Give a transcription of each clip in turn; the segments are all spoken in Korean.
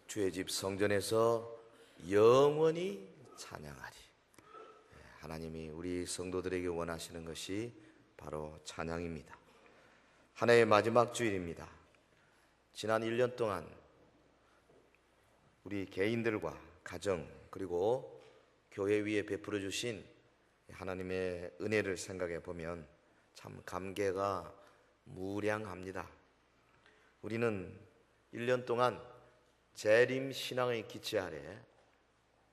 주의 집 성전에서 영원히 찬양하리. 하나님이 우리 성도들에게 원하시는 것이 바로 찬양입니다. 한 해의 마지막 주일입니다. 지난 1년 동안 우리 개인들과 가정 그리고 교회 위에 베풀어 주신 하나님의 은혜를 생각해 보면 참 감개가 무량합니다. 우리는 1년 동안 재림 신앙의 기치 아래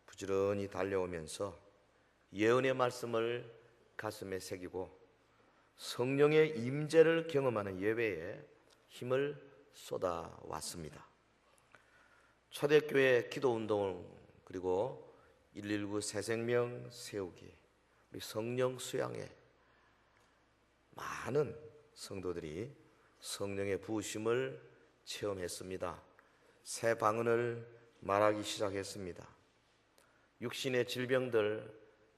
부지런히 달려오면서 예언의 말씀을 가슴에 새기고 성령의 임재를 경험하는 예배에 힘을 쏟아왔습니다. 초대교회 기도운동 그리고 119 새생명 세우기, 우리 성령 수양에 많은 성도들이 성령의 부으심을 체험했습니다. 새 방언을 말하기 시작했습니다. 육신의 질병들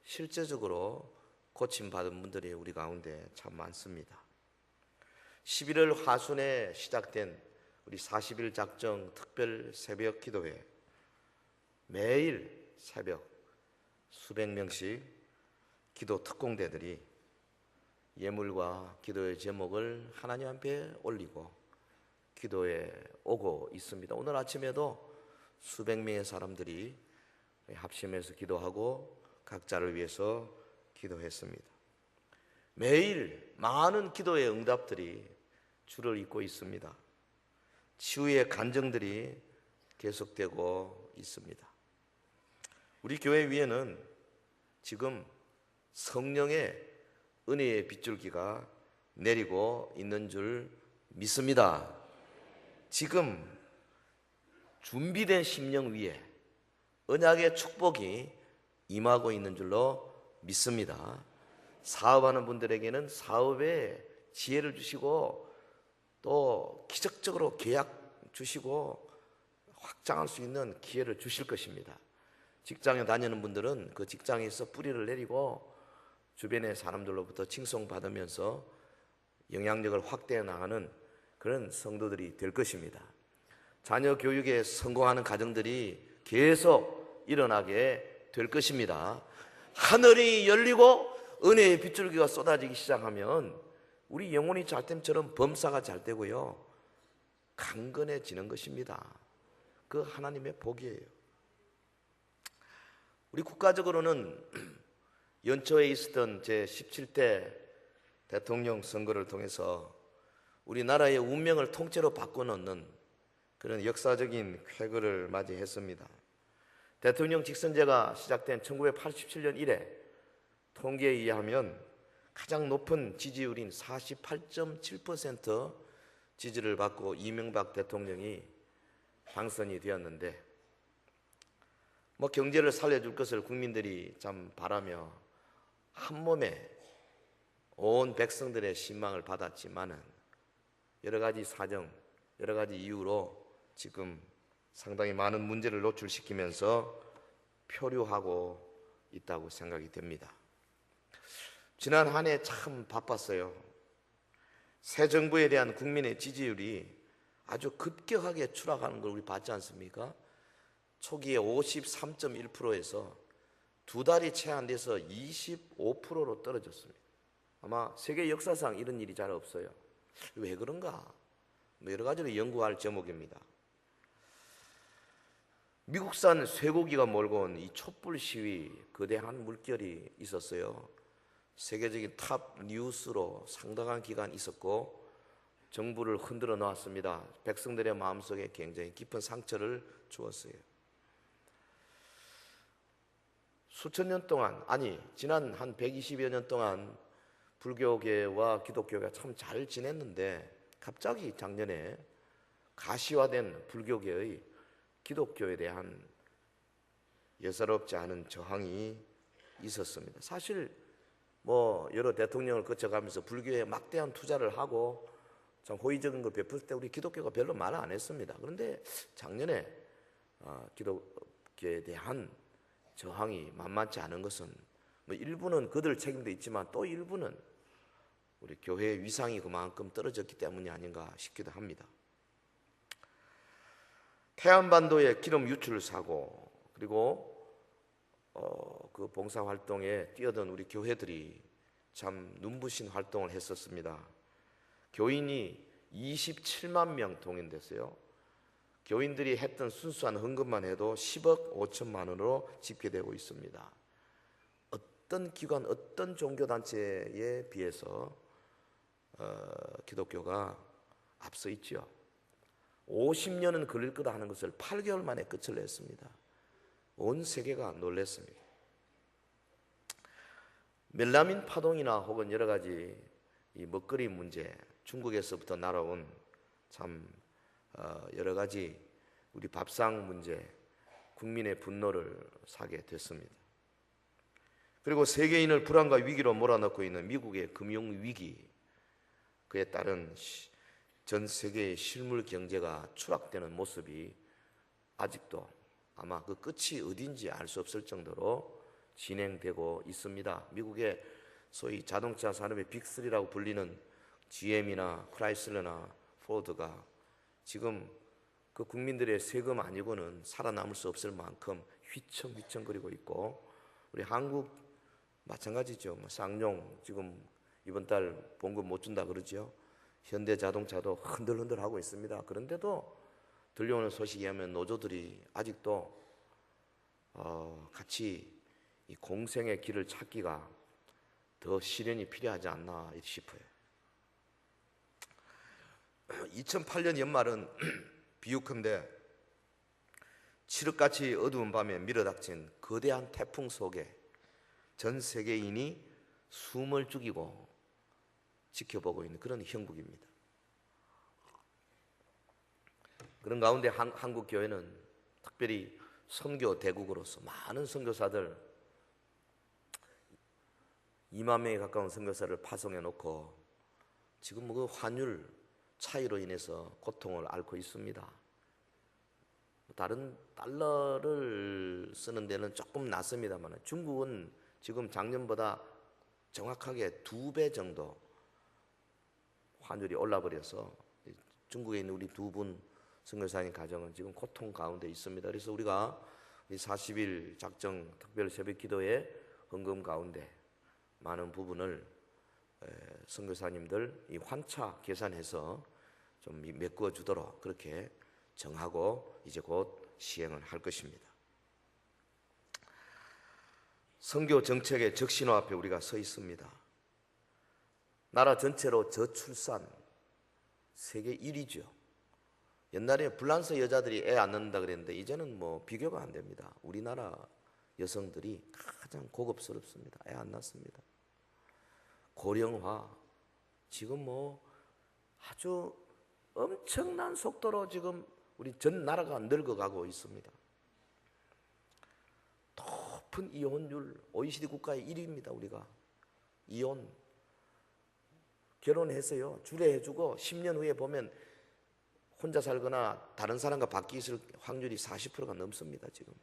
실제적으로 고침받은 분들이 우리 가운데 참 많습니다. 11월 하순에 시작된 우리 40일 작정 특별 새벽 기도회, 매일 새벽 수백 명씩 기도 특공대들이 예물과 기도의 제목을 하나님 앞에 올리고 기도에 오고 있습니다. 오늘 아침에도 수백 명의 사람들이 합심해서 기도하고 각자를 위해서 기도했습니다. 매일 많은 기도의 응답들이 줄을 잇고 있습니다. 치유의 간증들이 계속되고 있습니다. 우리 교회 위에는 지금 성령의 은혜의 빗줄기가 내리고 있는 줄 믿습니다. 지금 준비된 심령 위에 언약의 축복이 임하고 있는 줄로 믿습니다. 사업하는 분들에게는 사업에 지혜를 주시고 또 기적적으로 계약 주시고 확장할 수 있는 기회를 주실 것입니다. 직장에 다니는 분들은 그 직장에서 뿌리를 내리고 주변의 사람들로부터 칭송받으면서 영향력을 확대해 나가는 그런 성도들이 될 것입니다. 자녀 교육에 성공하는 가정들이 계속 일어나게 될 것입니다. 하늘이 열리고 은혜의 빗줄기가 쏟아지기 시작하면 우리 영혼이 잘됨처럼 범사가 잘 되고요, 강건해지는 것입니다. 그 하나님의 복이에요. 우리 국가적으로는 연초에 있었던 제17대 대통령 선거를 통해서 우리나라의 운명을 통째로 바꿔놓는 그런 역사적인 쾌거를 맞이했습니다. 대통령 직선제가 시작된 1987년 이래 통계에 의하면 가장 높은 지지율인 48.7% 지지를 받고 이명박 대통령이 당선이 되었는데, 경제를 살려줄 것을 국민들이 참 바라며 한 몸에 온 백성들의 신망을 받았지만은 여러 가지 사정, 여러 가지 이유로 지금 상당히 많은 문제를 노출시키면서 표류하고 있다고 생각이 됩니다. 지난 한 해 참 바빴어요. 새 정부에 대한 국민의 지지율이 아주 급격하게 추락하는 걸 우리 봤지 않습니까? 초기에 53.1%에서 두 달이 채 안 돼서 25%로 떨어졌습니다. 아마 세계 역사상 이런 일이 잘 없어요. 왜 그런가? 여러 가지로 연구할 제목입니다. 미국산 쇠고기가 몰고 온 이 촛불 시위, 거대한 물결이 있었어요. 세계적인 탑 뉴스로 상당한 기간 있었고 정부를 흔들어 놓았습니다. 백성들의 마음속에 굉장히 깊은 상처를 주었어요. 수천 년 동안, 지난 한 120여 년 동안 불교계와 기독교가 참 잘 지냈는데 갑자기 작년에 가시화된 불교계의 기독교에 대한 예사롭지 않은 저항이 있었습니다. 사실 여러 대통령을 거쳐가면서 불교에 막대한 투자를 하고 참 호의적인 걸 베풀 때 우리 기독교가 별로 말 안 했습니다. 그런데 작년에 기독교에 대한 저항이 만만치 않은 것은 일부는 그들 책임도 있지만 또 일부는 우리 교회의 위상이 그만큼 떨어졌기 때문이 아닌가 싶기도 합니다. 태안반도의 기름 유출 사고, 그리고 그 봉사 활동에 뛰어든 우리 교회들이 참 눈부신 활동을 했었습니다. 교인이 27만 명 동원됐어요. 교인들이 했던 순수한 헌금만 해도 10억 5천만 원으로 집계되고 있습니다. 어떤 기관, 어떤 종교단체에 비해서 기독교가 앞서 있죠. 50년은 걸릴 거다 하는 것을 8개월 만에 끝을 냈습니다. 온 세계가 놀랐습니다. 멜라민 파동이나 혹은 여러 가지 이 먹거리 문제, 중국에서부터 날아온 참 여러 가지 우리 밥상 문제, 국민의 분노를 사게 됐습니다. 그리고 세계인을 불안과 위기로 몰아넣고 있는 미국의 금융 위기, 그에 따른 전 세계의 실물 경제가 추락되는 모습이 아직도 아마 그 끝이 어딘지 알 수 없을 정도로 진행되고 있습니다. 미국의 소위 자동차 산업의 빅3라고 불리는 GM이나 크라이슬러나 포드가 지금 그 국민들의 세금 아니고는 살아남을 수 없을 만큼 휘청휘청거리고 있고, 우리 한국 마찬가지죠. 쌍용 지금 이번 달 봉급 못 준다 그러죠. 현대자동차도 흔들흔들하고 있습니다. 그런데도 들려오는 소식에 의하면 노조들이 아직도 같이 이 공생의 길을 찾기가 더 시련이 필요하지 않나 싶어요. 2008년 연말은 비유컨대 칠흑같이 어두운 밤에 밀어닥친 거대한 태풍 속에 전 세계인이 숨을 죽이고 지켜보고 있는 그런 형국입니다. 그런 가운데 한국 교회는 특별히 선교 대국으로서 많은 선교사들 2만 명에 가까운 선교사를 파송해 놓고 지금 그 환율 차이로 인해서 고통을 앓고 있습니다. 다른 달러를 쓰는 데는 조금 낫습니다만 중국은 지금 작년보다 정확하게 2배 정도 환율이 올라버려서 중국에 있는 우리 두 분 선교사님 가정은 지금 고통 가운데 있습니다. 그래서 우리가 40일 작정 특별 새벽 기도의 헌금 가운데 많은 부분을 선교사님들 이 환차 계산해서 좀 메꾸어 주도록 그렇게 정하고 이제 곧 시행을 할 것입니다. 선교 정책의 적신호 앞에 우리가 서 있습니다. 나라 전체로 저출산 세계 1위죠. 옛날에 불란서 여자들이 애 안 낳는다 그랬는데 이제는 뭐 비교가 안 됩니다. 우리나라 여성들이 가장 고급스럽습니다. 애 안 낳습니다. 고령화 지금 뭐 아주 엄청난 속도로 지금 우리 전 나라가 늙어가고 있습니다. 높은 이혼율 OECD 국가의 1위입니다. 우리가 이혼 결혼해서요 주례해주고 10년 후에 보면 혼자 살거나 다른 사람과 바뀌어 있을 확률이 40%가 넘습니다. 지금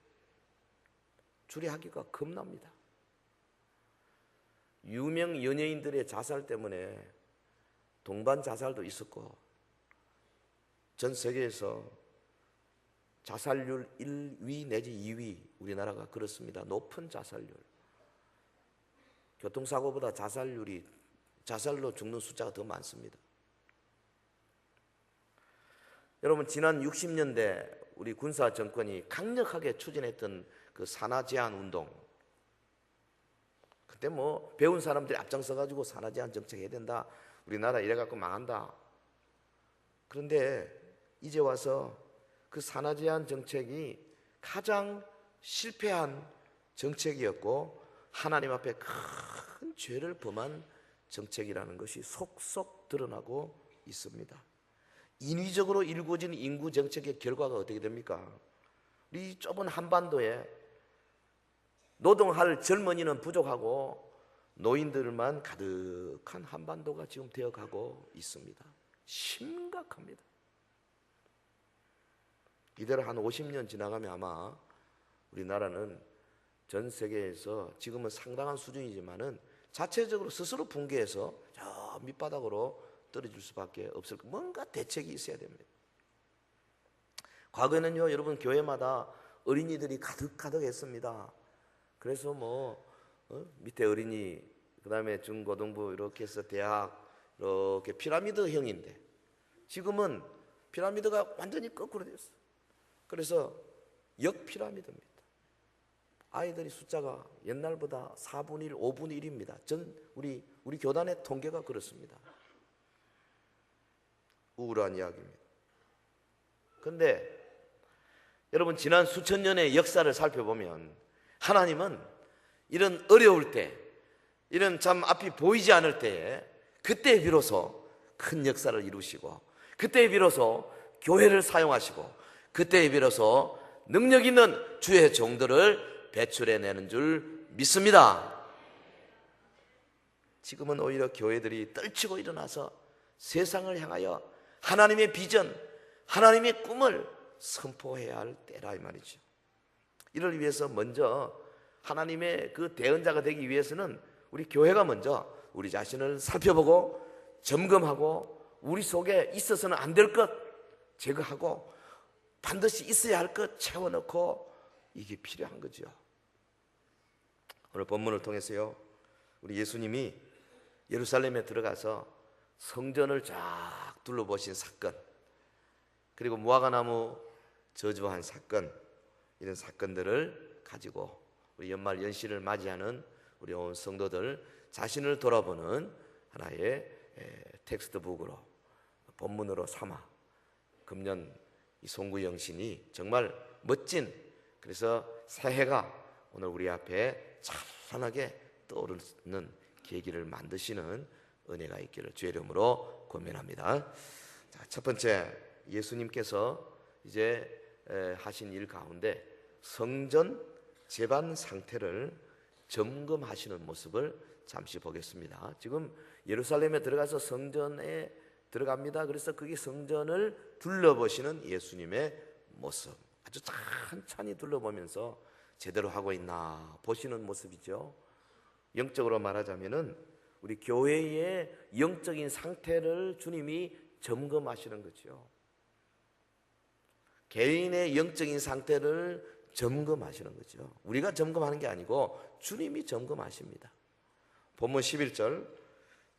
주례하기가 겁납니다. 유명 연예인들의 자살 때문에 동반 자살도 있었고 전 세계에서 자살률 1위 내지 2위 우리나라가 그렇습니다. 높은 자살률. 교통사고보다 자살로 죽는 숫자가 더 많습니다. 여러분 지난 60년대 우리 군사 정권이 강력하게 추진했던 그 산하 제한 운동, 그때 뭐 배운 사람들이 앞장서 가지고 산하 제한 정책 해야 된다, 우리나라 이래 갖고 망한다. 그런데 이제 와서 그 산하 제한 정책이 가장 실패한 정책이었고 하나님 앞에 큰 죄를 범한 정책이라는 것이 속속 드러나고 있습니다. 인위적으로 일구어진 인구 정책의 결과가 어떻게 됩니까? 우리 좁은 한반도에 노동할 젊은이는 부족하고 노인들만 가득한 한반도가 지금 되어가고 있습니다. 심각합니다. 이대로 한 50년 지나가면 아마 우리나라는 전 세계에서 지금은 상당한 수준이지만은 자체적으로 스스로 붕괴해서 저 밑바닥으로 떨어질 수밖에 없을, 뭔가 대책이 있어야 됩니다. 과거에는요, 여러분, 교회마다 어린이들이 가득가득했습니다. 그래서 밑에 어린이, 그 다음에 중고등부 이렇게 해서 대학 이렇게 피라미드형인데, 지금은 피라미드가 완전히 거꾸로 됐어요. 그래서 역피라미드입니다. 아이들이 숫자가 옛날보다 4분의 1, 5분의 1입니다. 우리 교단의 통계가 그렇습니다. 우울한 이야기입니다. 그런데 여러분, 지난 수천 년의 역사를 살펴보면 하나님은 이런 어려울 때, 이런 참 앞이 보이지 않을 때에 그때 비로소 큰 역사를 이루시고, 그때 비로소 교회를 사용하시고, 그때 비로소 능력 있는 주의 종들을 배출해내는 줄 믿습니다. 지금은 오히려 교회들이 떨치고 일어나서 세상을 향하여 하나님의 비전, 하나님의 꿈을 선포해야 할 때라 이 말이죠. 이를 위해서 먼저 하나님의 그 대언자가 되기 위해서는 우리 교회가 먼저 우리 자신을 살펴보고 점검하고, 우리 속에 있어서는 안 될 것 제거하고 반드시 있어야 할 것 채워넣고, 이게 필요한 거죠. 오늘 본문을 통해서요, 우리 예수님이 예루살렘에 들어가서 성전을 쫙 둘러보신 사건, 그리고 무화과나무 저주한 사건, 이런 사건들을 가지고 우리 연말 연시를 맞이하는 우리 온 성도들 자신을 돌아보는 하나의 텍스트북으로, 본문으로 삼아 금년 이 송구영신이 정말 멋진, 그래서 새해가 오늘 우리 앞에 찬란하게 떠오르는 계기를 만드시는 은혜가 있기를 주의 이름으로 권면합니다. 자, 첫 번째, 예수님께서 이제 하신 일 가운데 성전 제반 상태를 점검하시는 모습을 잠시 보겠습니다. 지금 예루살렘에 들어가서 성전에 들어갑니다. 그래서 그게 성전을 둘러보시는 예수님의 모습, 아주 찬찬히 둘러보면서 제대로 하고 있나 보시는 모습이죠. 영적으로 말하자면은 우리 교회의 영적인 상태를 주님이 점검하시는 거죠. 개인의 영적인 상태를 점검하시는 거죠. 우리가 점검하는 게 아니고 주님이 점검하십니다. 본문 11절,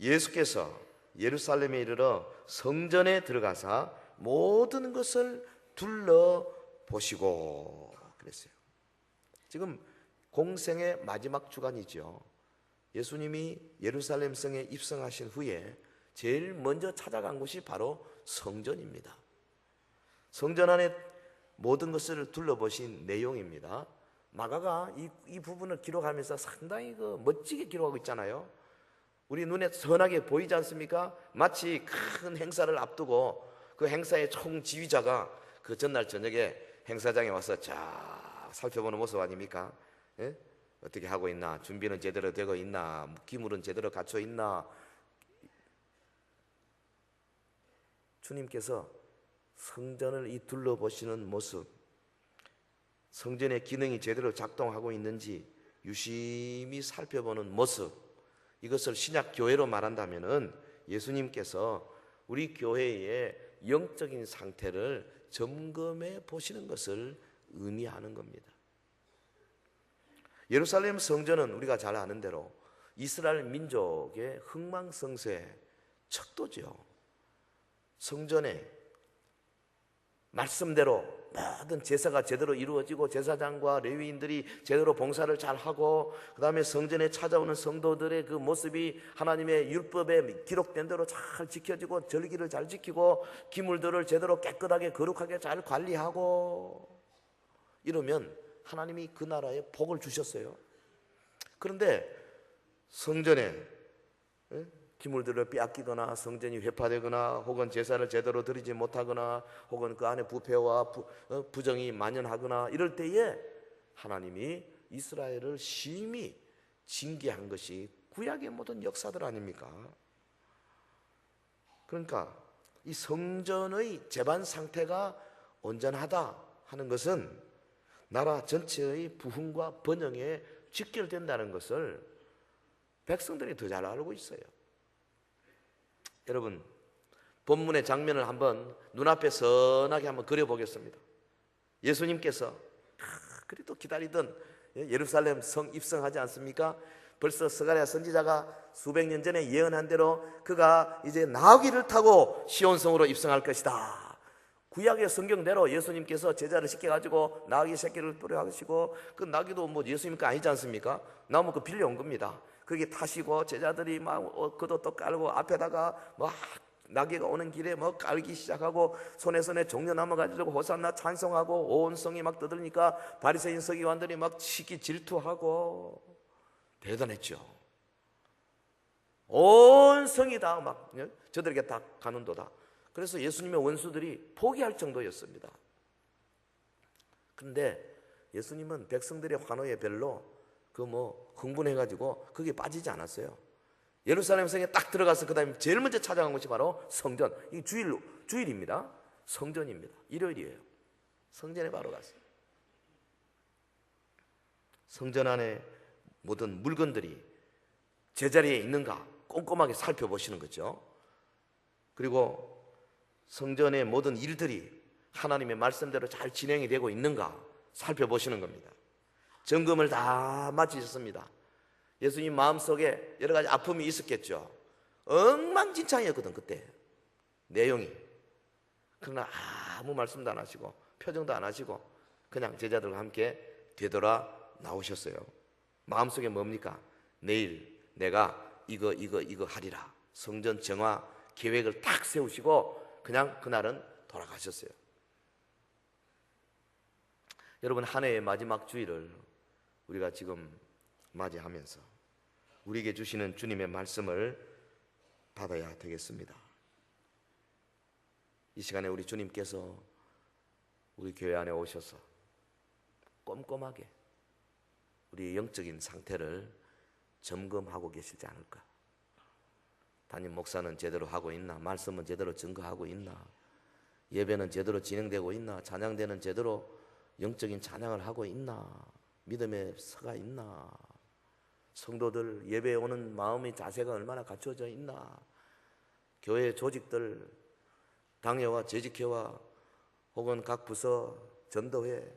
예수께서 예루살렘에 이르러 성전에 들어가사 모든 것을 둘러보시고 그랬어요. 지금 공생의 마지막 주간이죠. 예수님이 예루살렘 성에 입성하신 후에 제일 먼저 찾아간 곳이 바로 성전입니다. 성전 안에 모든 것을 둘러보신 내용입니다. 마가가 이 부분을 기록하면서 상당히 멋지게 기록하고 있잖아요. 우리 눈에 선하게 보이지 않습니까? 마치 큰 행사를 앞두고 그 행사의 총지휘자가 그 전날 저녁에 행사장에 와서 쫙 살펴보는 모습 아닙니까? 예? 어떻게 하고 있나? 준비는 제대로 되고 있나? 기물은 제대로 갖춰 있나? 주님께서 성전을 이 둘러보시는 모습, 성전의 기능이 제대로 작동하고 있는지 유심히 살펴보는 모습, 이것을 신약 교회로 말한다면은 예수님께서 우리 교회의 영적인 상태를 점검해 보시는 것을 의미하는 겁니다. 예루살렘 성전은 우리가 잘 아는 대로 이스라엘 민족의 흥망성쇠의 척도죠. 성전에 말씀대로 모든 제사가 제대로 이루어지고 제사장과 레위인들이 제대로 봉사를 잘하고, 그 다음에 성전에 찾아오는 성도들의 그 모습이 하나님의 율법에 기록된 대로 잘 지켜지고, 절기를 잘 지키고, 기물들을 제대로 깨끗하게 거룩하게 잘 관리하고, 이러면 하나님이 그 나라에 복을 주셨어요. 그런데 성전에 기물들을 빼앗기거나 성전이 회파되거나 혹은 제사를 제대로 드리지 못하거나 혹은 그 안에 부패와 부정이 만연하거나 이럴 때에 하나님이 이스라엘을 심히 징계한 것이 구약의 모든 역사들 아닙니까? 그러니까 이 성전의 제반 상태가 온전하다 하는 것은 나라 전체의 부흥과 번영에 직결된다는 것을 백성들이 더 잘 알고 있어요. 여러분, 본문의 장면을 한번 눈앞에 선하게 한번 그려보겠습니다. 예수님께서 그래도 기다리던 예루살렘 성 입성하지 않습니까? 벌써 스가랴 선지자가 수백 년 전에 예언한 대로 그가 이제 나귀를 타고 시온성으로 입성할 것이다. 구약의 성경대로 예수님께서 제자를 시켜가지고 나귀 새끼를 뿌려하시고, 그 나귀도 뭐 예수님 거 아니지 않습니까? 나무 그 빌려온 겁니다. 거기 타시고 제자들이 막 겉옷도 깔고 앞에다가 막 나귀가 오는 길에 뭐 깔기 시작하고, 손에 종려나무 가지고 호산나 찬송하고 온 성이 막 떠들니까 바리새인 서기관들이 막 시기 질투하고 대단했죠. 온 성이 다 막 저들에게 다 가는도다. 그래서 예수님의 원수들이 포기할 정도였습니다. 그런데 예수님은 백성들의 환호에 별로 흥분해가지고 거기에 빠지지 않았어요. 예루살렘 성에 딱 들어가서 그 다음에 제일 먼저 찾아간 곳이 바로 성전. 이 주일입니다. 성전입니다. 일요일이에요. 성전에 바로 갔어요. 성전 안에 모든 물건들이 제자리에 있는가 꼼꼼하게 살펴보시는 거죠. 그리고 성전의 모든 일들이 하나님의 말씀대로 잘 진행이 되고 있는가 살펴보시는 겁니다. 점검을 다 마치셨습니다. 예수님 마음속에 여러 가지 아픔이 있었겠죠. 엉망진창이었거든 그때 내용이. 그러나 아무 말씀도 안 하시고 표정도 안 하시고 그냥 제자들과 함께 되돌아 나오셨어요. 마음속에 뭡니까? 내일 내가 이거 하리라. 성전 정화 계획을 딱 세우시고 그냥 그날은 돌아가셨어요. 여러분, 한 해의 마지막 주일을 우리가 지금 맞이하면서 우리에게 주시는 주님의 말씀을 받아야 되겠습니다. 이 시간에 우리 주님께서 우리 교회 안에 오셔서 꼼꼼하게 우리의 영적인 상태를 점검하고 계시지 않을까? 담임 목사는 제대로 하고 있나? 말씀은 제대로 증거하고 있나? 예배는 제대로 진행되고 있나? 찬양대는 제대로 영적인 찬양을 하고 있나? 믿음의 서가 있나? 성도들 예배에 오는 마음의 자세가 얼마나 갖춰져 있나? 교회 조직들, 당회와 재직회와 혹은 각 부서, 전도회,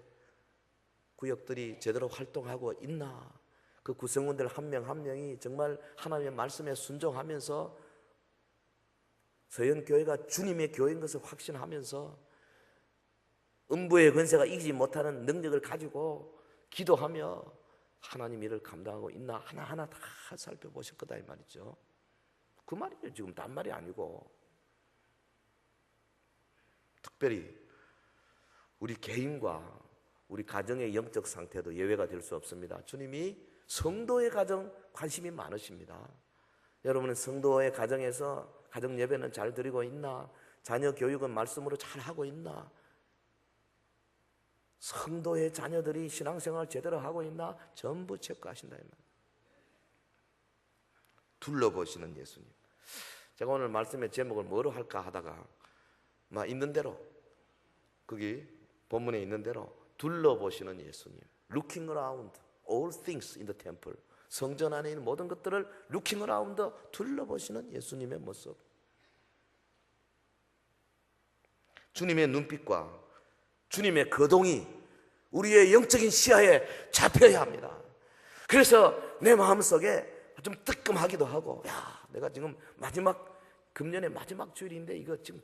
구역들이 제대로 활동하고 있나? 그 구성원들 한 명 한 명이 정말 하나님의 말씀에 순종하면서 서연교회가 주님의 교회인 것을 확신하면서 음부의 권세가 이기지 못하는 능력을 가지고 기도하며 하나님 일을 감당하고 있나 하나하나 다 살펴보실 거다 이 말이죠. 그 말이에요. 지금 딴 말이 아니고. 특별히 우리 개인과 우리 가정의 영적 상태도 예외가 될 수 없습니다. 주님이 성도의 가정 관심이 많으십니다. 여러분은 성도의 가정에서 가정 예배는 잘 드리고 있나? 자녀 교육은 말씀으로 잘 하고 있나? 성도의 자녀들이 신앙생활 제대로 하고 있나? 전부 체크하신다 이 말이에요. 둘러보시는 예수님. 제가 오늘 말씀의 제목을 뭐로 할까 하다가 있는 대로, 거기 본문에 있는 대로 둘러보시는 예수님. Looking around all things in the temple. 성전 안에 있는 모든 것들을 looking around, 둘러보시는 예수님의 모습. 주님의 눈빛과 주님의 거동이 우리의 영적인 시야에 잡혀야 합니다. 그래서 내 마음속에 좀 뜨끔하기도 하고, 야, 내가 지금 금년의 마지막 주일인데 이거 지금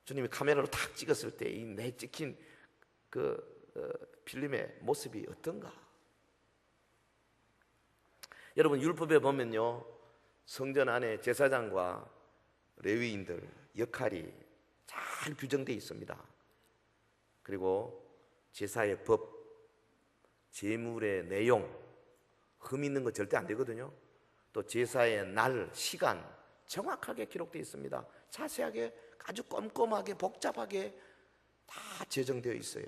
주님이 카메라로 탁 찍었을 때 이 내 찍힌 필름의 모습이 어떤가? 여러분, 율법에 보면요, 성전 안에 제사장과 레위인들 역할이 잘 규정되어 있습니다. 그리고 제사의 법, 제물의 내용, 흠 있는 거 절대 안 되거든요. 또 제사의 날, 시간 정확하게 기록되어 있습니다. 자세하게, 아주 꼼꼼하게, 복잡하게 다 제정되어 있어요.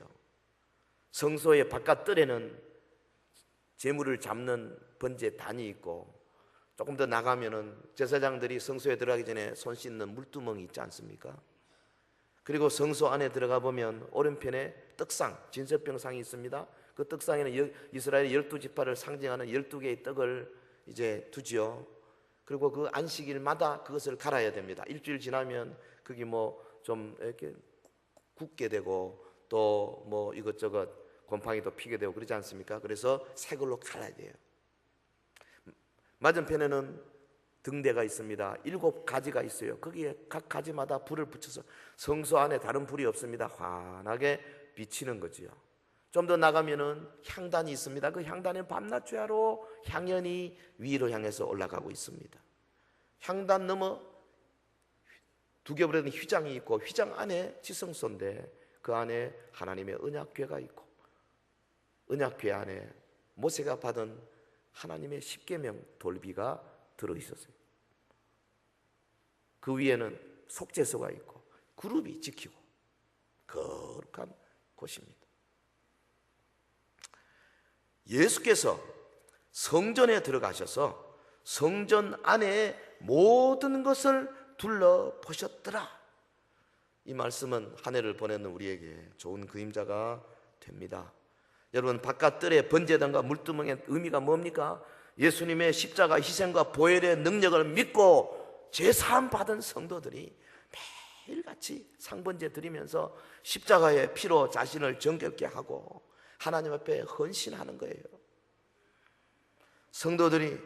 성소의 바깥 뜰에는 제물을 잡는 번제 단이 있고, 조금 더 나가면은 제사장들이 성소에 들어가기 전에 손 씻는 물두멍이 있지 않습니까? 그리고 성소 안에 들어가 보면 오른편에 떡상, 진설병상이 있습니다. 그 떡상에는 이스라엘 12지파를 상징하는 12개의 떡을 이제 두지요. 그리고 그 안식일마다 그것을 갈아야 됩니다. 일주일 지나면 거기 좀 이렇게 굳게 되고 또 뭐 이것저것 곰팡이도 피게 되고 그러지 않습니까? 그래서 새 걸로 갈아야 돼요. 맞은편에는 등대가 있습니다. 7가지가 있어요. 거기에 각 가지마다 불을 붙여서 성소 안에 다른 불이 없습니다. 환하게 비치는 거지요. 좀 더 나가면은 향단이 있습니다. 그 향단은 밤낮 주야로 향연이 위로 향해서 올라가고 있습니다. 향단 넘어 두겹으로는 휘장이 있고 휘장 안에 지성소인데 그 안에 하나님의 언약궤가 있고 언약궤 안에 모세가 받은 하나님의 십계명 돌비가 들어있었어요. 그 위에는 속죄소가 있고 그룹이 지키고 거룩한 곳입니다. 예수께서 성전에 들어가셔서 성전 안에 모든 것을 둘러보셨더라. 이 말씀은 한 해를 보내는 우리에게 좋은 그림자가 됩니다. 여러분, 바깥 뜰에 번제단과 물두멍의 의미가 뭡니까? 예수님의 십자가 희생과 보혈의 능력을 믿고 제사함 받은 성도들이 매일같이 상번제 드리면서 십자가의 피로 자신을 정결케 하고 하나님 앞에 헌신하는 거예요. 성도들이,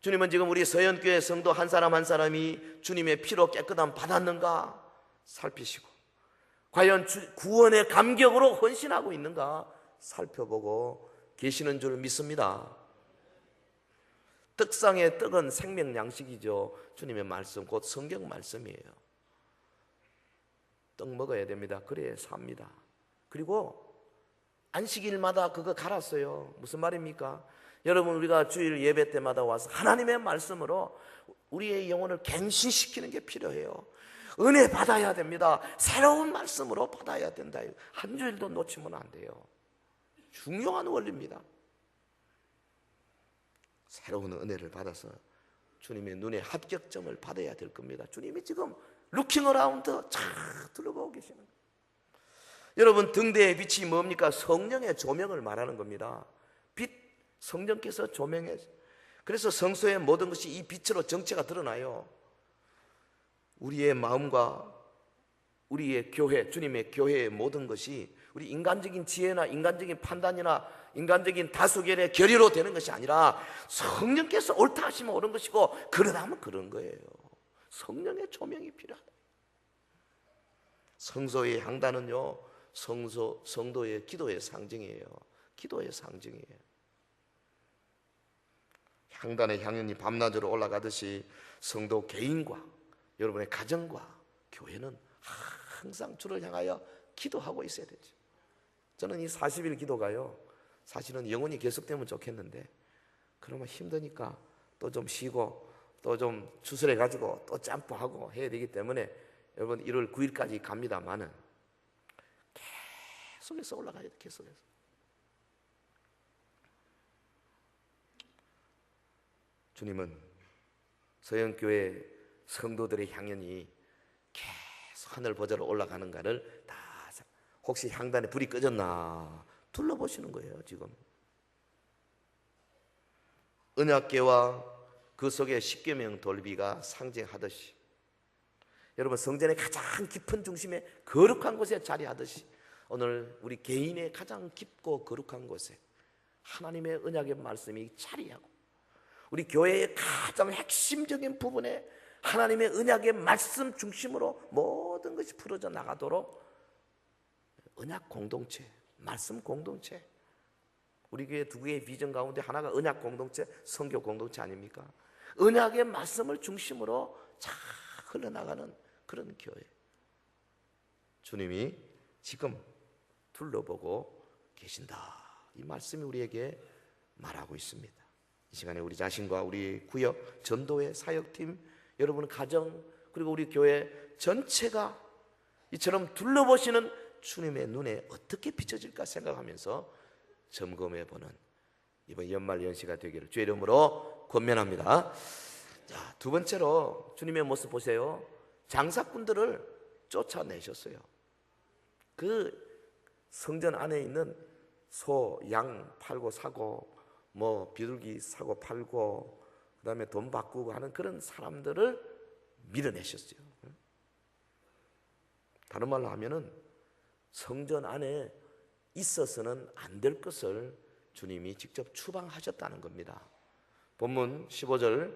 주님은 지금 우리 서현교회 성도 한 사람 한 사람이 주님의 피로 깨끗함 받았는가 살피시고, 과연 구원의 감격으로 헌신하고 있는가 살펴보고 계시는 줄 믿습니다. 떡상의 떡은 생명 양식이죠. 주님의 말씀, 곧 성경 말씀이에요. 떡 먹어야 됩니다. 그래야 삽니다. 그리고 안식일마다 그거 갈았어요. 무슨 말입니까? 여러분, 우리가 주일 예배 때마다 와서 하나님의 말씀으로 우리의 영혼을 갱신시키는 게 필요해요. 은혜 받아야 됩니다. 새로운 말씀으로 받아야 된다. 한 주일도 놓치면 안 돼요. 중요한 원리입니다. 새로운 은혜를 받아서 주님의 눈에 합격점을 받아야 될 겁니다. 주님이 지금 루킹 어라운드 쫙 둘러보고 계시는 거예요. 여러분, 등대의 빛이 뭡니까? 성령의 조명을 말하는 겁니다. 빛, 성령께서 조명해. 그래서 성소의 모든 것이 이 빛으로 정체가 드러나요. 우리의 마음과 우리의 교회, 주님의 교회의 모든 것이 우리 인간적인 지혜나 인간적인 판단이나 인간적인 다수결의 결의로 되는 것이 아니라 성령께서 옳다 하시면 옳은 것이고 그러다 하면 그런 거예요. 성령의 조명이 필요하다. 성소의 향단은요, 성도의 기도의 상징이에요. 기도의 상징이에요. 향단의 향연이 밤낮으로 올라가듯이 성도 개인과 여러분의 가정과 교회는 항상 주를 향하여 기도하고 있어야 되죠. 저는 이 40일 기도가요, 사실은 영원히 계속되면 좋겠는데 그러면 힘드니까 또 좀 쉬고 또 좀 추스려가지고 또 짬뽕하고 해야 되기 때문에 여러분 1월 9일까지 갑니다만은 계속해서 올라가야 돼. 계속해서. 주님은 서영교회 성도들의 향연이 계속 하늘 보좌로 올라가는가를 다, 혹시 향단에 불이 꺼졌나 둘러보시는 거예요. 지금 언약궤와 그 속에 십계명 돌비가 상징하듯이, 여러분 성전의 가장 깊은 중심에 거룩한 곳에 자리하듯이 오늘 우리 개인의 가장 깊고 거룩한 곳에 하나님의 언약의 말씀이 자리하고 우리 교회의 가장 핵심적인 부분에 하나님의 언약의 말씀 중심으로 모든 것이 풀어져 나가도록 언약 공동체, 말씀 공동체, 우리 교회 두 개의 비전 가운데 하나가 언약 공동체, 선교 공동체 아닙니까? 언약의 말씀을 중심으로 잘 흘러나가는 그런 교회. 주님이 지금 둘러보고 계신다. 이 말씀이 우리에게 말하고 있습니다. 이 시간에 우리 자신과 우리 구역, 전도회, 사역팀, 여러분 가정, 그리고 우리 교회 전체가 이처럼 둘러보시는 주님의 눈에 어떻게 비춰질까 생각하면서 점검해보는 이번 연말 연시가 되기를 주의 이름으로 권면합니다. 자, 두 번째로 주님의 모습 보세요. 장사꾼들을 쫓아내셨어요. 그 성전 안에 있는 소, 양 팔고 사고, 뭐 비둘기 사고 팔고, 그 다음에 돈 바꾸고 하는 그런 사람들을 밀어내셨어요. 다른 말로 하면은 성전 안에 있어서는 안 될 것을 주님이 직접 추방하셨다는 겁니다. 본문 15절,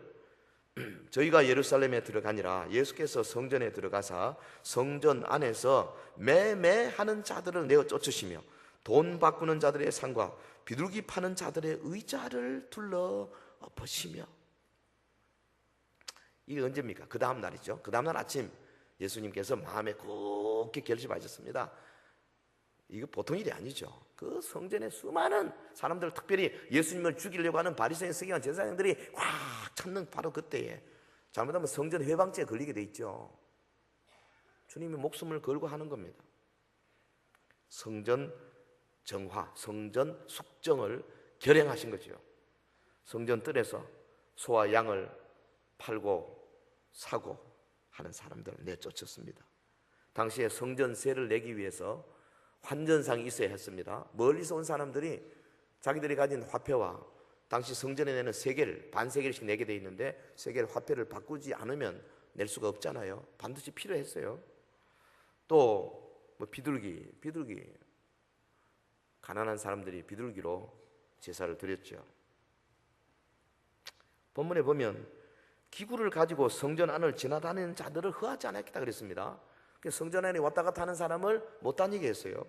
저희가 예루살렘에 들어가니라 예수께서 성전에 들어가사 성전 안에서 매매하는 자들을 내어 쫓으시며 돈 바꾸는 자들의 상과 비둘기 파는 자들의 의자를 둘러 엎으시며. 이게 언제입니까? 그 다음 날이죠. 그 다음 날 아침 예수님께서 마음에 굳게 결심하셨습니다. 이거 보통 일이 아니죠. 그 성전에 수많은 사람들, 특별히 예수님을 죽이려고 하는 바리새인, 서기관, 제사장들이 꽉 찼는 바로 그때에 잘못하면 성전 회방죄에 걸리게 돼 있죠. 주님이 목숨을 걸고 하는 겁니다. 성전 정화, 성전 숙정을 결행하신 거죠. 성전 뜰에서 소와 양을 팔고 사고 하는 사람들을 내쫓았습니다. 당시에 성전세를 내기 위해서 환전상이 있어야 했습니다. 멀리서 온 사람들이 자기들이 가진 화폐와 당시 성전에 내는 세겔, 반세겔씩 내게 돼 있는데 세겔 화폐를 바꾸지 않으면 낼 수가 없잖아요. 반드시 필요했어요. 또 뭐 비둘기, 가난한 사람들이 비둘기로 제사를 드렸죠. 본문에 보면 기구를 가지고 성전 안을 지나다니는 자들을 허하지 않았겠다 그랬습니다. 성전 안에 왔다 갔다 하는 사람을 못 다니게 했어요.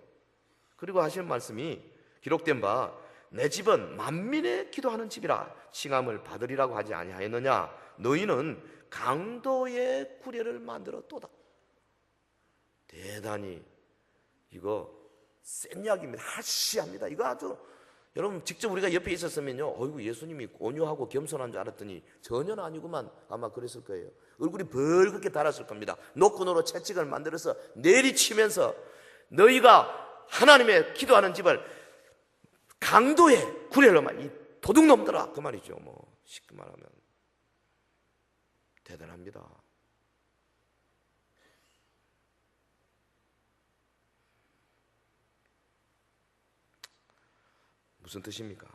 그리고 하시는 말씀이 기록된 바 내 집은 만민의 기도하는 집이라 칭함을 받으리라고 하지 아니하였느냐. 너희는 강도의 구례를 만들었도다. 대단히 이거 센 이야기입니다. 하시합니다. 이거 아주, 여러분 직접 우리가 옆에 있었으면요, 어이구 예수님이 온유하고 겸손한 줄 알았더니 전혀 아니구만 아마 그랬을 거예요. 얼굴이 벌겋게 달았을 겁니다. 노끈으로 채찍을 만들어서 내리치면서 너희가 하나님의 기도하는 집을 강도의 구례로 이 도둑놈들아, 그 말이죠. 뭐 쉽게 말하면 대단합니다. 무슨 뜻입니까?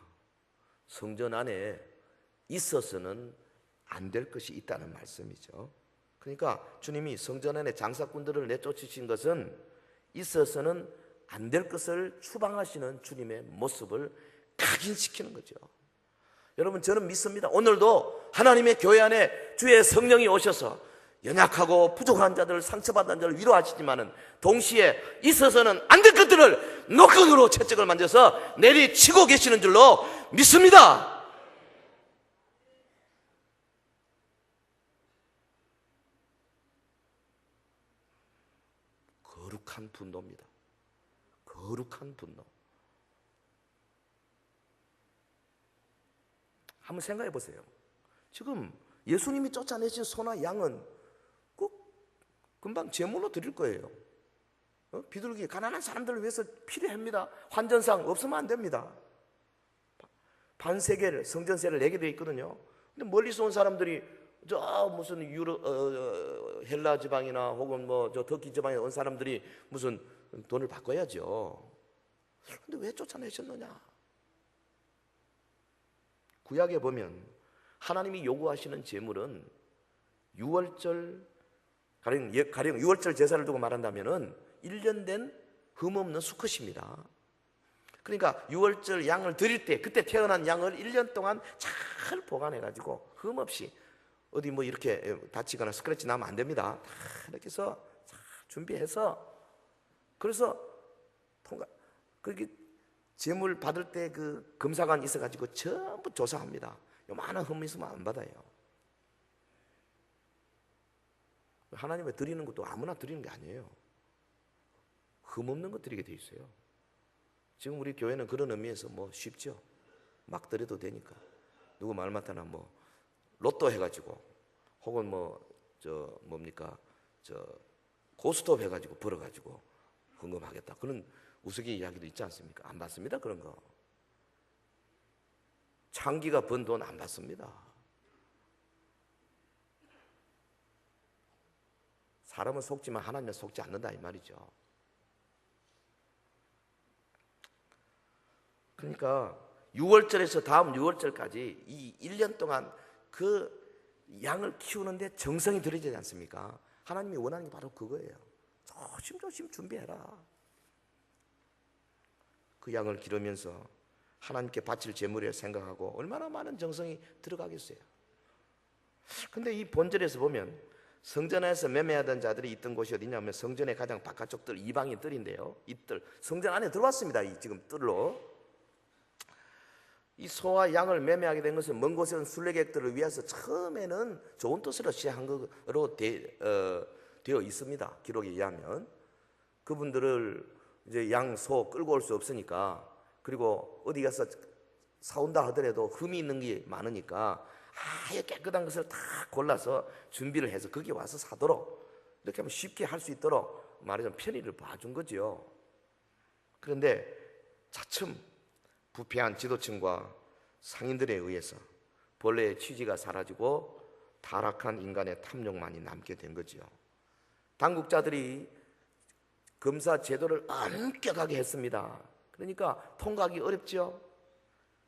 성전 안에 있어서는 안 될 것이 있다는 말씀이죠. 그러니까 주님이 성전 안에 장사꾼들을 내쫓으신 것은 있어서는 안 될 것을 추방하시는 주님의 모습을 각인시키는 거죠. 여러분, 저는 믿습니다. 오늘도 하나님의 교회 안에 주의 성령이 오셔서 연약하고 부족한 자들, 상처받은 자를 위로하시지만은 동시에 있어서는 안 될 것들을 노끈으로 채찍을 만져서 내리치고 계시는 줄로 믿습니다. 거룩한 분노입니다. 거룩한 분노. 한번 생각해 보세요. 지금 예수님이 쫓아내신 소나 양은 꼭 금방 제물로 드릴 거예요. 비둘기, 가난한 사람들을 위해서 필요합니다. 환전상 없으면 안 됩니다. 반세겔 성전세를 내게 되어 있거든요. 근데 멀리서 온 사람들이 저 무슨 헬라 지방이나 혹은 뭐 저 터키 지방에 온 사람들이 무슨 돈을 바꿔야죠. 근데 왜 쫓아내셨느냐? 구약에 보면 하나님이 요구하시는 제물은 유월절, 가령 6월절 제사를 두고 말한다면은 1년 된 흠없는 수컷입니다. 그러니까 6월절 양을 드릴 때 그때 태어난 양을 1년 동안 잘 보관해가지고 흠없이 어디 뭐 이렇게 다치거나 스크래치 나면 안 됩니다. 다 이렇게 해서 잘 준비해서, 그래서 그렇게 제물 받을 때 그 검사관 있어가지고 전부 조사합니다. 요만한 흠 있으면 안 받아요. 하나님께 드리는 것도 아무나 드리는 게 아니에요. 흠 없는 것 드리게 돼 있어요. 지금 우리 교회는 그런 의미에서 뭐 쉽죠. 막 드려도 되니까. 누구 말 맡아나 뭐 로또 해가지고 혹은 뭐 고스톱 해가지고 벌어가지고 헌금하겠다, 그런 우스개 이야기도 있지 않습니까? 안 받습니다. 그런 거. 창기가 번 돈 안 받습니다. 사람은 속지만 하나님은 속지 않는다 이 말이죠. 그러니까 6월절에서 다음 6월절까지 이 1년 동안 그 양을 키우는데 정성이 들어지지 않습니까? 하나님이 원하는 게 바로 그거예요. 조심조심 준비해라. 그 양을 기르면서 하나님께 바칠 제물에 생각하고 얼마나 많은 정성이 들어가겠어요. 근데 이 본절에서 보면 성전 안에서 매매하던 자들이 있던 곳이 어디냐면 성전의 가장 바깥쪽 뜰, 이방인 뜰인데요. 이 뜰, 성전 안에 들어왔습니다. 이 지금 뜰로. 이 소와 양을 매매하게 된 것은 먼 곳에 온 순례객들을 위해서 처음에는 좋은 뜻으로 시작한 것으로 되어 있습니다. 기록에 의하면 그분들을 이제 양, 소 끌고 올 수 없으니까, 그리고 어디 가서 사온다 하더라도 흠이 있는 게 많으니까 아예 깨끗한 것을 다 골라서 준비를 해서 거기 와서 사도록, 이렇게 하면 쉽게 할 수 있도록 말하자면 편의를 봐준 거죠. 그런데 차츰 부패한 지도층과 상인들에 의해서 본래의 취지가 사라지고 타락한 인간의 탐욕만이 남게 된 거죠. 당국자들이 검사 제도를 엄격하게 했습니다. 그러니까 통과하기 어렵죠.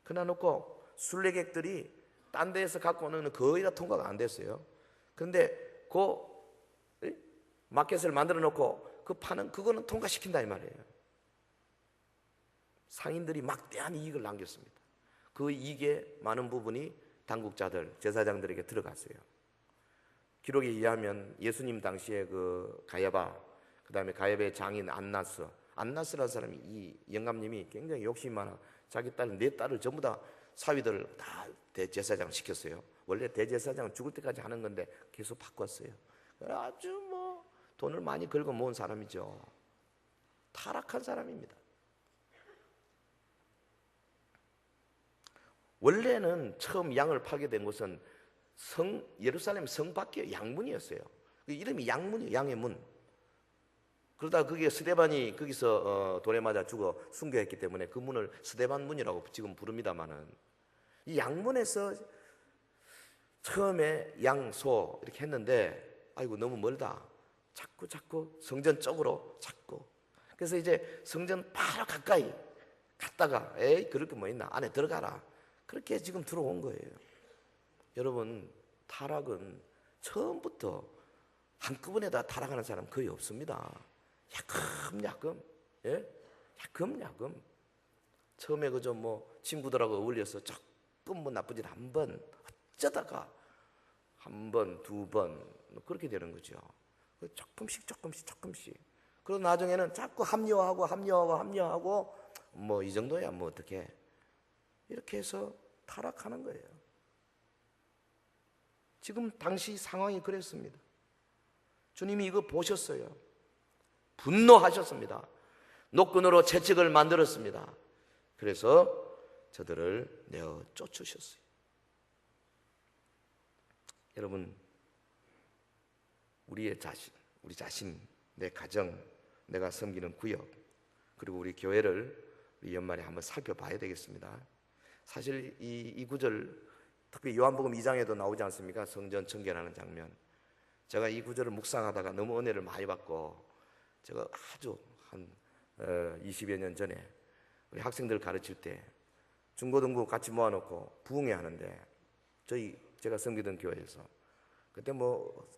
그러나 놓고 순례객들이 딴 데에서 갖고 오는 건 거의 다 통과가 안 됐어요. 그런데 그 마켓을 만들어 놓고 그 파는 그거는 통과시킨다 이 말이에요. 상인들이 막대한 이익을 남겼습니다. 그 이익의 많은 부분이 당국자들, 제사장들에게 들어갔어요. 기록에 의하면 예수님 당시에 그 가야바, 그 다음에 가야바의 장인 안나스라는 사람이, 이 영감님이 굉장히 욕심이 많아 자기 딸, 네 딸을 전부 다 사위들을 다 대제사장 시켰어요. 원래 대제사장은 죽을 때까지 하는 건데 계속 바꿨어요. 아주 뭐 돈을 많이 긁어 모은 사람이죠. 타락한 사람입니다. 원래는 처음 양을 팔게 된 곳은 예루살렘 성 밖에 양문이었어요. 그 이름이 양문이에요. 양의 문. 그러다 그게 스데반이 거기서 돌에 맞아 죽어 순교했기 때문에 그 문을 스데반 문이라고 지금 부릅니다만은, 이 양문에서 처음에 양, 소 이렇게 했는데 아이고 너무 멀다. 자꾸 성전 쪽으로 자꾸. 그래서 이제 성전 바로 가까이 갔다가 에이 그럴 게 뭐 있나, 안에 들어가라. 그렇게 지금 들어온 거예요. 여러분, 타락은 처음부터 한꺼번에 다 타락하는 사람 거의 없습니다. 야금야금, 예? 야금야금. 처음에 그저 뭐 친구들하고 어울려서 조금 뭐 나쁜 짓 한 번, 어쩌다가 한 번, 두 번 그렇게 되는 거죠. 조금씩. 그러고 나중에는 자꾸 합리화하고 뭐 이 정도야 뭐 어떻게, 이렇게 해서 타락하는 거예요. 지금 당시 상황이 그랬습니다. 주님이 이거 보셨어요. 분노하셨습니다. 노끈으로 채찍을 만들었습니다. 그래서 저들을 내어 쫓으셨어요. 여러분, 우리 자신, 내 가정, 내가 섬기는 구역, 그리고 우리 교회를 우리 연말에 한번 살펴봐야 되겠습니다. 사실 이 구절, 특히 요한복음 2장에도 나오지 않습니까? 성전 청결하는 장면. 제가 이 구절을 묵상하다가 너무 은혜를 많이 받고, 제가 아주 한 20여 년 전에 우리 학생들 가르칠 때 중고등부 같이 모아놓고 부흥회 하는데, 제가 섬기던 교회에서 그때 뭐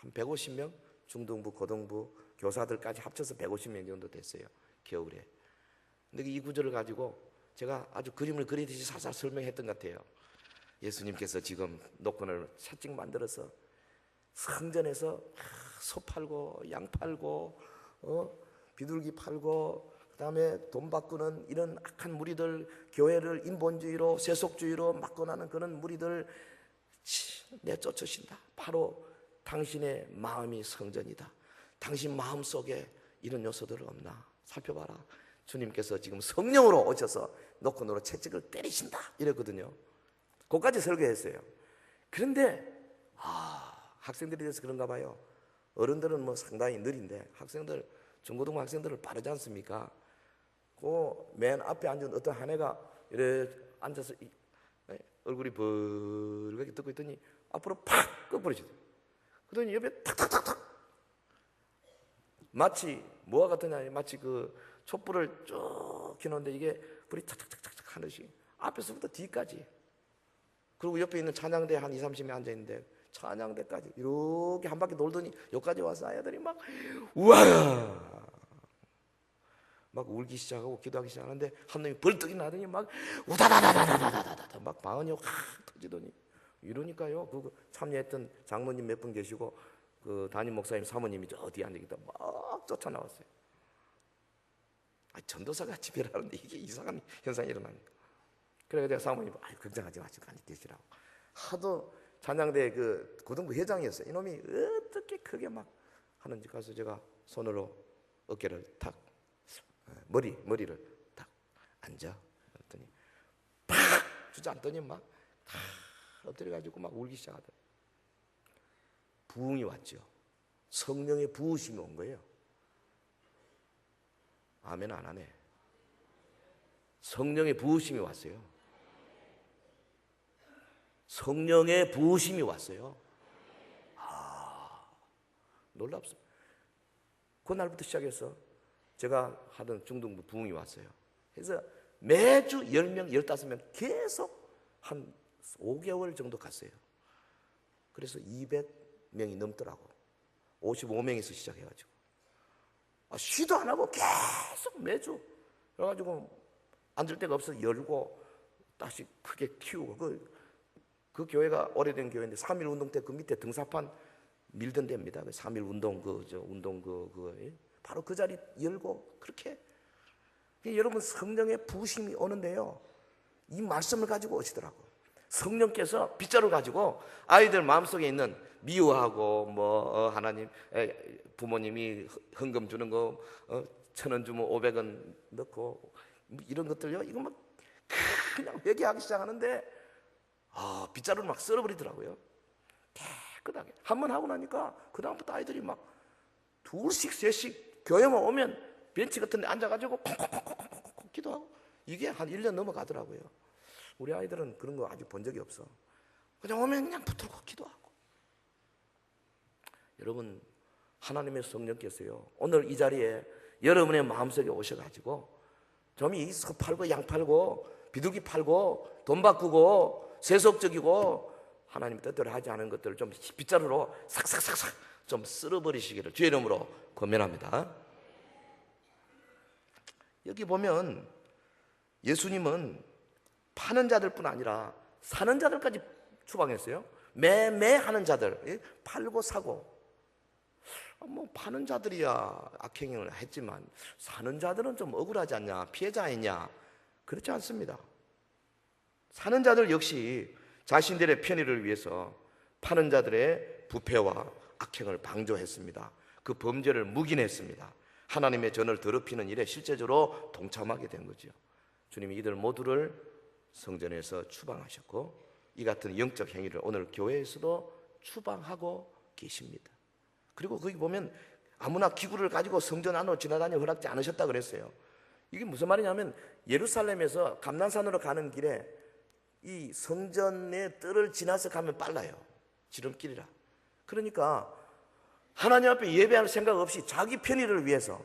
한 150명, 중등부, 고등부, 교사들까지 합쳐서 150명 정도 됐어요, 겨울에. 근데 이 구절을 가지고 제가 아주 그림을 그리듯이 살살 설명했던 것 같아요. 예수님께서 지금 노끈을 채찍 만들어서 성전에서 소 팔고 양 팔고 비둘기 팔고, 그 다음에 돈 바꾸는 이런 악한 무리들, 교회를 인본주의로 세속주의로 막고나는 그런 무리들 내쫓으신다. 바로 당신의 마음이 성전이다. 당신 마음 속에 이런 요소들 없나 살펴봐라. 주님께서 지금 성령으로 오셔서 노끈으로 채찍을 때리신다 이랬거든요. 그것까지 설교했어요. 그런데 학생들이 돼서 그런가 봐요. 어른들은 뭐 상당히 느린데 학생들, 중고등부 학생들은 빠르지 않습니까? 그 맨 앞에 앉은 어떤 한 애가 이래 앉아서 얼굴이 벌겋게 뜨고 있더니 앞으로 팍 꺼버리시더라고요. 그러더니 옆에 탁탁탁탁, 마치 뭐와 같으냐, 마치 그 촛불을 쭉 켜놓는데 이게 불이 탁탁탁탁 하듯이 앞에서부터 뒤까지. 그리고 옆에 있는 찬양대 한 20, 30명 앉아있는데 찬양대까지 이렇게 한 바퀴 돌더니 여기까지 와서 아이들이 막 우와 막 울기 시작하고 기도하기 시작하는데 한 놈이 벌떡이 나더니 막 우다다다다다다다다 막 방언이 확 터지더니 이러니까요. 그 참여했던 장로님 몇 분 계시고 그 담임 목사님 사모님이 저 어디 앉아있다 막 쫓아나왔어요. 전도사가 집회를 하는데 이게 이상한 현상이 일어나니까. 그래서 제가 사모님 걱정하지 마시고 앉아 계시라고. 하도 찬양대 그 고등부 회장이었어요. 이놈이 어떻게 크게 막 하는지. 가서 제가 손으로 어깨를 탁 머리를 탁 앉아 그랬더니 팍 주저앉더니 막 탁 엎드려가지고 막 울기 시작하더라고요. 부흥이 왔죠. 성령의 부으심이 온 거예요. 아멘 안 하네. 성령의 부으심이 왔어요. 성령의 부으심이 왔어요. 놀랍습니다. 그날부터 시작해서 제가 하던 중등부 부흥이 왔어요. 그래서 매주 10명, 15명 계속 한 5개월 정도 갔어요. 그래서 200명이 넘더라고. 55명에서 시작해가지고 쉬도 안 하고 계속 매주 그래가지고 앉을 데가 없어서 열고 다시 크게 키우고 그 교회가 오래된 교회인데 3.1 운동 때 그 밑에 등사판 밀던 데입니다. 3.1 운동 바로 그 자리 열고 그렇게. 여러분 성령의 부으심이 오는데요. 이 말씀을 가지고 오시더라고. 성령께서 빗자루 가지고 아이들 마음속에 있는 미워하고 하나님 부모님이 헌금 주는 거 1,000원 주면 500원 넣고 이런 것들요. 이거 막 그냥 회개하기 시작하는데 빗자루를 막 썰어버리더라고요. 깨끗하게 한번 하고 나니까 그 다음부터 아이들이 막 둘씩 셋씩 교회만 오면 벤치 같은 데 앉아가지고 콩콩콩콩콩 기도하고 이게 한 1년 넘어가더라고요. 우리 아이들은 그런 거 아직 본 적이 없어. 그냥 오면 그냥 붙들고 기도하고. 여러분 하나님의 성령께서요 오늘 이 자리에 여러분의 마음속에 오셔가지고 좀 이 소 팔고 양 팔고 비둘기 팔고 돈 바꾸고 세속적이고 하나님 뜻대로 하지 않은 것들을 좀 빗자루로 삭삭삭삭 좀 쓸어버리시기를 주의 이름으로 권면합니다. 여기 보면 예수님은 파는 자들뿐 아니라 사는 자들까지 추방했어요. 매매하는 자들, 팔고 사고. 파는 자들이야 악행을 했지만 사는 자들은 좀 억울하지 않냐, 피해자 아니냐? 그렇지 않습니다. 사는 자들 역시 자신들의 편의를 위해서 파는 자들의 부패와 악행을 방조했습니다. 그 범죄를 묵인했습니다. 하나님의 전을 더럽히는 일에 실제적으로 동참하게 된 거죠. 주님이 이들 모두를 성전에서 추방하셨고 이 같은 영적 행위를 오늘 교회에서도 추방하고 계십니다. 그리고 거기 보면 아무나 기구를 가지고 성전 안으로 지나다니며 허락지 않으셨다 그랬어요. 이게 무슨 말이냐면 예루살렘에서 감난산으로 가는 길에 이 성전의 뜰을 지나서 가면 빨라요. 지름길이라. 그러니까 하나님 앞에 예배할 생각 없이 자기 편의를 위해서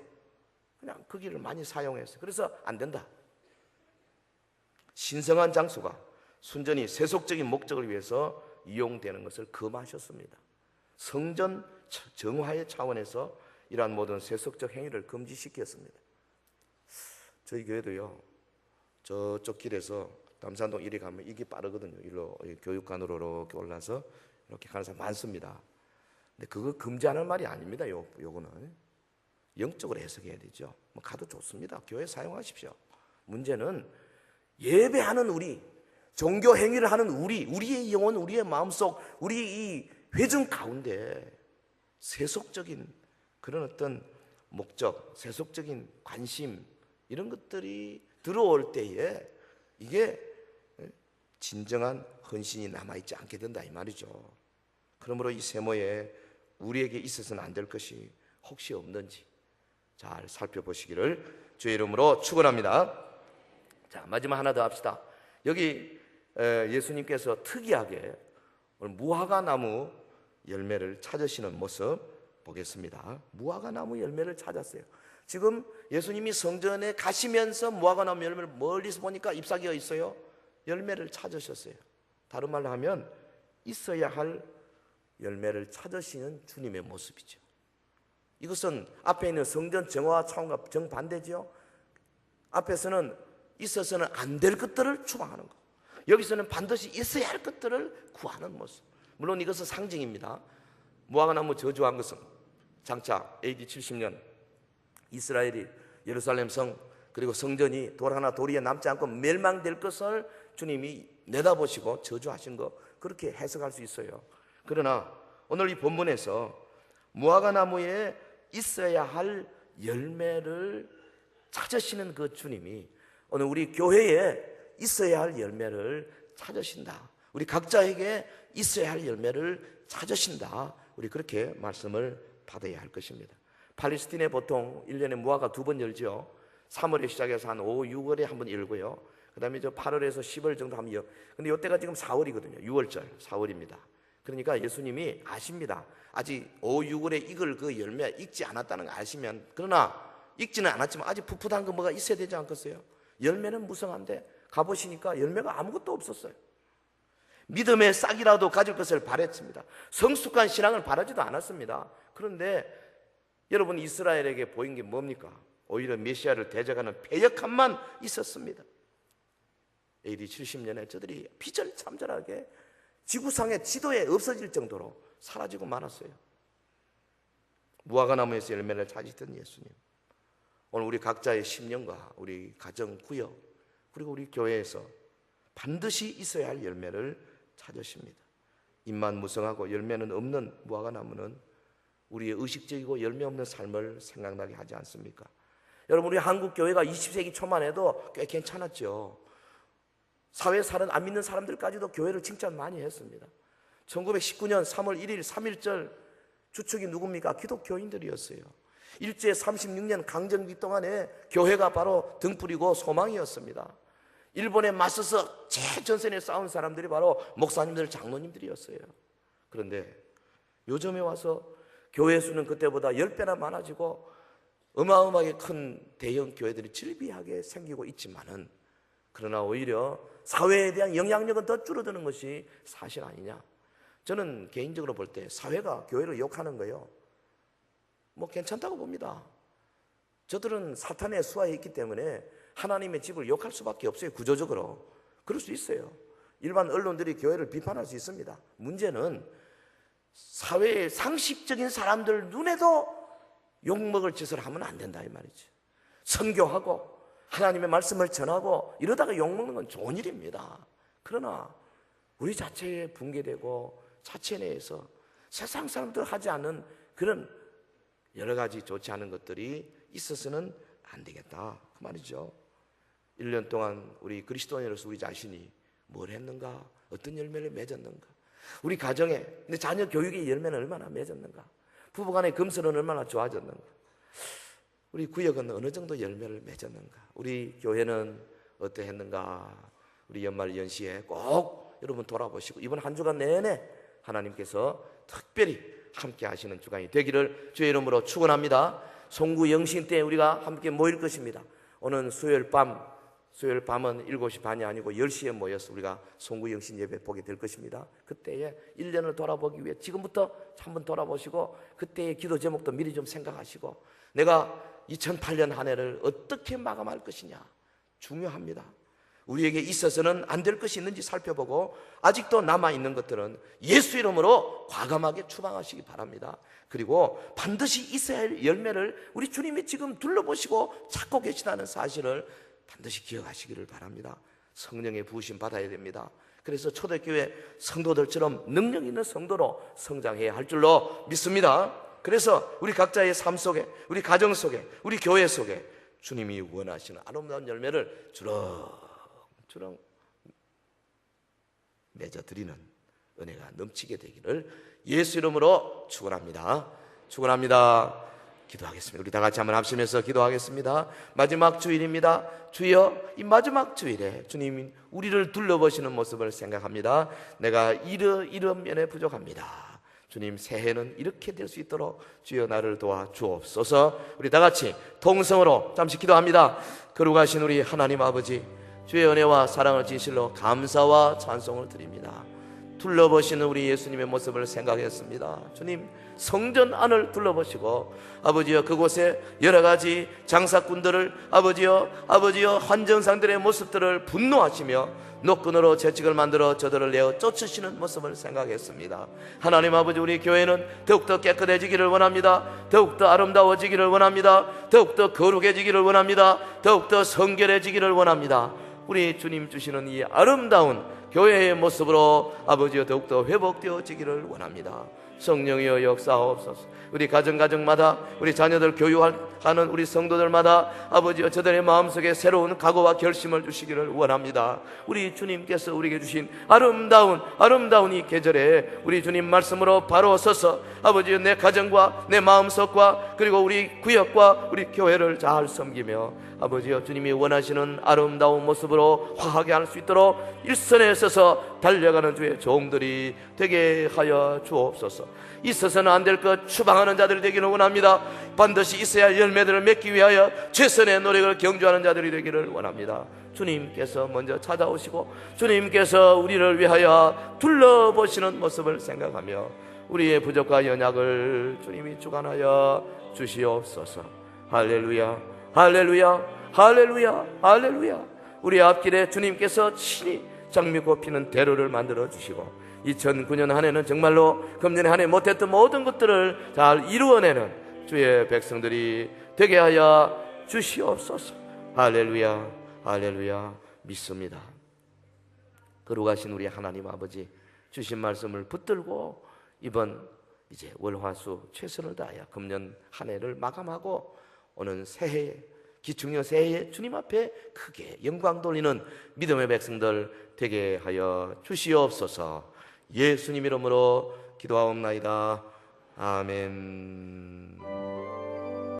그냥 그 길을 많이 사용했어요. 그래서 안 된다. 신성한 장소가 순전히 세속적인 목적을 위해서 이용되는 것을 금하셨습니다. 성전 정화의 차원에서 이러한 모든 세속적 행위를 금지시켰습니다. 저희 교회도요 저쪽 길에서 남산동 이리 가면 이게 빠르거든요. 일로 교육관으로 이렇게 올라서 이렇게 가는 사람 많습니다. 근데 그거 금지하는 말이 아닙니다. 요거는 영적으로 해석해야 되죠. 가도 좋습니다. 교회 사용하십시오. 문제는 예배하는 우리, 종교 행위를 하는 우리의 영혼, 우리의 마음속, 우리 이 회중 가운데 세속적인 그런 어떤 목적, 세속적인 관심 이런 것들이 들어올 때에 이게 진정한 헌신이 남아있지 않게 된다 이 말이죠. 그러므로 이 세모에 우리에게 있어서는 안 될 것이 혹시 없는지 잘 살펴보시기를 주의 이름으로 축원합니다. 자, 마지막 하나 더 합시다. 여기 예수님께서 특이하게 무화과 나무 열매를 찾으시는 모습 보겠습니다. 무화과 나무 열매를 찾았어요. 지금 예수님이 성전에 가시면서 무화과 나무 열매를 멀리서 보니까 잎사귀가 있어요. 열매를 찾으셨어요. 다른 말로 하면 있어야 할 열매를 찾으시는 주님의 모습이죠. 이것은 앞에 있는 성전 정화와 차원과 정반대죠. 앞에서는 있어서는 안 될 것들을 추방하는 것, 여기서는 반드시 있어야 할 것들을 구하는 모습. 물론 이것은 상징입니다. 무화과나무 저주한 것은 장차 AD 70년 이스라엘이 예루살렘 성 그리고 성전이 돌 하나 도리에 남지 않고 멸망될 것을 주님이 내다보시고 저주하신 것, 그렇게 해석할 수 있어요. 그러나 오늘 이 본문에서 무화과나무에 있어야 할 열매를 찾으시는 그 주님이 오늘 우리 교회에 있어야 할 열매를 찾으신다. 우리 각자에게 있어야 할 열매를 찾으신다. 우리 그렇게 말씀을 받아야 할 것입니다. 팔레스틴에 보통 1년에 무화과 2번 열죠. 3월에 시작해서 한 5, 6월에 한 번 열고요. 그 다음에 8월에서 10월 정도 하면 열. 근데 이때가 지금 4월이거든요. 6월절 4월입니다. 그러니까 예수님이 아십니다. 아직 5, 6월에 익을 그 열매 익지 않았다는 거 아시면, 그러나 익지는 않았지만 아직 풋풋한 거 뭐가 있어야 되지 않겠어요? 열매는 무성한데 가보시니까 열매가 아무것도 없었어요. 믿음의 싹이라도 가질 것을 바랬습니다. 성숙한 신앙을 바라지도 않았습니다. 그런데 여러분, 이스라엘에게 보인 게 뭡니까? 오히려 메시아를 대적하는 패역함만 있었습니다. AD 70년에 저들이 비절참절하게 지구상의 지도에 없어질 정도로 사라지고 말았어요. 무화과나무에서 열매를 찾으시던 예수님, 오늘 우리 각자의 심령과 우리 가정, 구역, 그리고 우리 교회에서 반드시 있어야 할 열매를 찾으십니다. 잎만 무성하고 열매는 없는 무화과나무는 우리의 의식적이고 열매 없는 삶을 생각나게 하지 않습니까? 여러분, 우리 한국 교회가 20세기 초만 해도 꽤 괜찮았죠. 사회에 사는 안 믿는 사람들까지도 교회를 칭찬 많이 했습니다. 1919년 3월 1일 3.1절 주축이 누굽니까? 기독교인들이었어요. 일제 36년 강점기 동안에 교회가 바로 등불이고 소망이었습니다. 일본에 맞서서 최전선에 싸운 사람들이 바로 목사님들, 장로님들이었어요. 그런데 요즘에 와서 교회 수는 그때보다 10배나 많아지고 어마어마하게 큰 대형 교회들이 즐비하게 생기고 있지만은, 그러나 오히려 사회에 대한 영향력은 더 줄어드는 것이 사실 아니냐. 저는 개인적으로 볼 때 사회가 교회를 욕하는 거요, 뭐 괜찮다고 봅니다. 저들은 사탄의 수하에 있기 때문에 하나님의 집을 욕할 수밖에 없어요. 구조적으로 그럴 수 있어요. 일반 언론들이 교회를 비판할 수 있습니다. 문제는 사회의 상식적인 사람들 눈에도 욕먹을 짓을 하면 안 된다 이 말이죠. 선교하고 하나님의 말씀을 전하고 이러다가 욕먹는 건 좋은 일입니다. 그러나 우리 자체에 붕괴되고 자체 내에서 세상 사람들 하지 않는 그런 여러 가지 좋지 않은 것들이 있어서는 안 되겠다 그 말이죠. 1년 동안 우리 그리스도인으로서 우리 자신이 뭘 했는가, 어떤 열매를 맺었는가, 우리 가정에 내 자녀 교육의 열매는 얼마나 맺었는가, 부부간의 금슬은 얼마나 좋아졌는가, 우리 구역은 어느 정도 열매를 맺었는가, 우리 교회는 어떠했는가. 우리 연말 연시에 꼭 여러분 돌아보시고 이번 한 주간 내내 하나님께서 특별히 함께 하시는 주간이 되기를 주의 이름으로 축원합니다. 송구 영신 때 우리가 함께 모일 것입니다. 오늘 수요일 밤은 7시 반이 아니고 10시에 모여서 우리가 송구 영신 예배 보게 될 것입니다. 그때에 1년을 돌아보기 위해 지금부터 한번 돌아보시고 그때의 기도 제목도 미리 좀 생각하시고 내가 2008년 한 해를 어떻게 마감할 것이냐 중요합니다. 우리에게 있어서는 안 될 것이 있는지 살펴보고 아직도 남아있는 것들은 예수 이름으로 과감하게 추방하시기 바랍니다. 그리고 반드시 있어야 할 열매를 우리 주님이 지금 둘러보시고 찾고 계시다는 사실을 반드시 기억하시기를 바랍니다. 성령의 부으심 받아야 됩니다. 그래서 초대교회 성도들처럼 능력 있는 성도로 성장해야 할 줄로 믿습니다. 그래서 우리 각자의 삶 속에, 우리 가정 속에, 우리 교회 속에 주님이 원하시는 아름다운 열매를 주렁주렁 맺어드리는 은혜가 넘치게 되기를 예수 이름으로 축원합니다. 축원합니다. 기도하겠습니다. 우리 다 같이 한번 합심해서 기도하겠습니다. 마지막 주일입니다. 주여, 이 마지막 주일에 주님 우리를 둘러보시는 모습을 생각합니다. 내가 이런 면에 부족합니다. 주님, 새해는 이렇게 될 수 있도록 주여 나를 도와 주옵소서. 우리 다 같이 통성으로 잠시 기도합니다. 거룩하신 우리 하나님 아버지, 주의 은혜와 사랑을 진실로 감사와 찬송을 드립니다. 둘러보시는 우리 예수님의 모습을 생각했습니다. 주님, 성전 안을 둘러보시고 아버지여, 그곳에 여러 가지 장사꾼들을 아버지여 환전상들의 모습들을 분노하시며 노끈으로 채찍을 만들어 저들을 내어 쫓으시는 모습을 생각했습니다. 하나님 아버지, 우리 교회는 더욱더 깨끗해지기를 원합니다. 더욱더 아름다워지기를 원합니다. 더욱더 거룩해지기를 원합니다. 더욱더 성결해지기를 원합니다. 우리 주님 주시는 이 아름다운 교회의 모습으로 아버지여 더욱더 회복되어지기를 원합니다. 성령이여 역사하옵소서. 우리 가정마다 우리 자녀들 교육하는 우리 성도들마다 아버지여 저들의 마음속에 새로운 각오와 결심을 주시기를 원합니다. 우리 주님께서 우리에게 주신 아름다운 이 계절에 우리 주님 말씀으로 바로 서서 아버지여 내 가정과 내 마음속과 그리고 우리 구역과 우리 교회를 잘 섬기며 아버지여 주님이 원하시는 아름다운 모습으로 화하게 할 수 있도록 일선에 서서 달려가는 주의 종들이 되게 하여 주옵소서. 있어서는 안 될 것 추방하는 자들이 되기를 원합니다. 반드시 있어야 할 열매들을 맺기 위하여 최선의 노력을 경주하는 자들이 되기를 원합니다. 주님께서 먼저 찾아오시고 주님께서 우리를 위하여 둘러보시는 모습을 생각하며 우리의 부족과 연약을 주님이 주관하여 주시옵소서. 할렐루야, 할렐루야, 할렐루야, 할렐루야. 우리 앞길에 주님께서 친히 장미꽃 피는 대로를 만들어 주시고 2009년 한 해는 정말로 금년에 한 해 못했던 모든 것들을 잘 이루어내는 주의 백성들이 되게 하여 주시옵소서. 할렐루야, 할렐루야. 믿습니다. 거룩하신 우리 하나님 아버지, 주신 말씀을 붙들고 이번 이제 월화수 최선을 다하여 금년 한 해를 마감하고 오는 새해에 기충년 새해에 주님 앞에 크게 영광 돌리는 믿음의 백성들 되게 하여 주시옵소서. 예수님 이름으로 기도하옵나이다. 아멘.